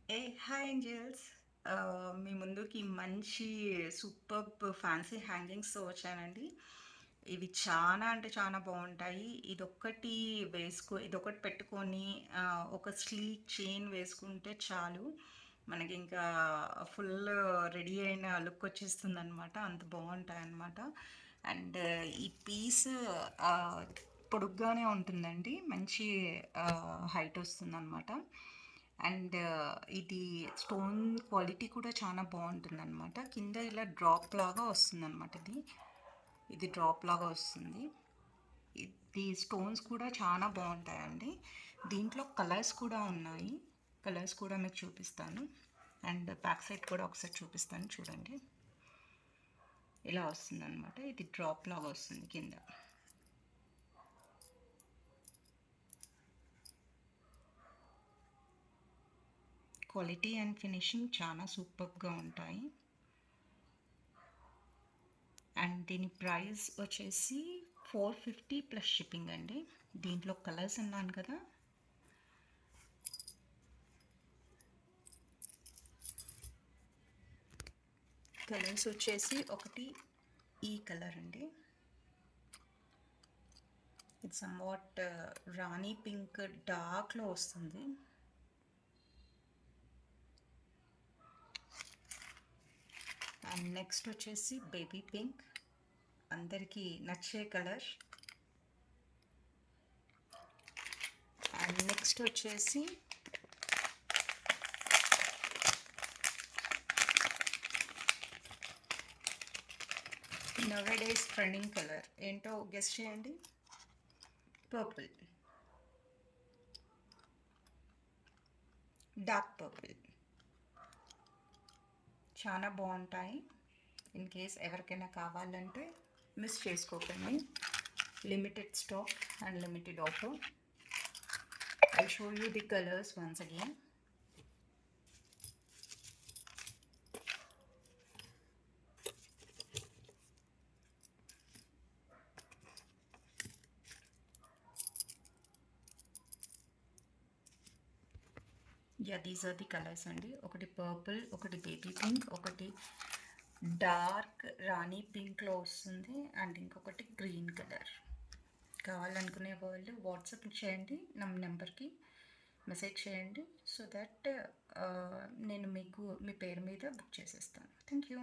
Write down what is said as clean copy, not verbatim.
Hi Angeles. మీ ముందుకి మంచి superb fancy హ్యాంగింగ్స్‌తో వచ్చానండి. ఇవి చాలా అంటే చాలా బావుంటాయి. ఇదొకటి పెట్టుకొని ఒక స్లీక్ చైన్ వేసుకుంటే చాలు. మనకింకా ఫుల్ రెడీ అయిన లుక్ వచ్చేస్తుందనమాట. అంత బావుంటాయన్నమాట. అండ్ ఈ పీస్ ఆహ్, పొడుగ్గానే ఉంటుందండి. మంచి హైట్ వస్తుందనమాట. అండ్ ఇది స్టోన్ క్వాలిటీ కూడా చాలా బాగుంటుందన్నమాట. కింద ఇలా డ్రాప్ లాగా వస్తుందన్నమాట. ఇది డ్రాప్ లాగా వస్తుంది. ఇది స్టోన్స్ కూడా చాలా బాగుంటాయండి. దీంట్లో కలర్స్ కూడా ఉన్నాయి. కలర్స్ కూడా మీకు చూపిస్తాను. అండ్ బ్యాక్ సైడ్ కూడా ఒకసారి చూపిస్తాను చూడండి. ఇలా వస్తుందన్నమాట. ఇది డ్రాప్ లాగా వస్తుంది కింద. క్వాలిటీ అండ్ ఫినిషింగ్ చాలా సూపర్గా ఉంటాయి. అండ్ దీని ప్రైస్ వచ్చేసి 450 ప్లస్ షిప్పింగ్ అండి. దీంట్లో కలర్స్ అన్నాను కదా, కలర్స్ వచ్చేసి ఒకటి ఈ కలర్ అండి. ఇది సమ్వాట్ రాణి పింక్ డార్క్లో వస్తుంది. అండ్ నెక్స్ట్ వచ్చేసి బేబీ పింక్, అందరికీ నచ్చే కలర్. అండ్ నెక్స్ట్ వచ్చేసి నవేడేస్ ట్రెండింగ్ కలర్ ఏంటో గెస్ చేయండి. Purple, dark purple. చాలా బాగుంటాయి. ఇన్ కేస్ ఎవరికైనా కావాలంటే మిస్ చేసుకోకండి. Limited stock and limited offer. I show you the colours once again. These are the colours అండి. ఒకటి పర్పుల్, ఒకటి బేబీ పింక్, ఒకటి డార్క్ రాణి పింక్లో వస్తుంది, అండ్ ఇంకొకటి గ్రీన్ కలర్. కావాలనుకునే వాళ్ళు వాట్సాప్ చేయండి, నా నెంబర్కి మెసేజ్ చేయండి. సో దట్ నేను మీకు మీ పేరు మీద బుక్ చేసేస్తాను. Thank you.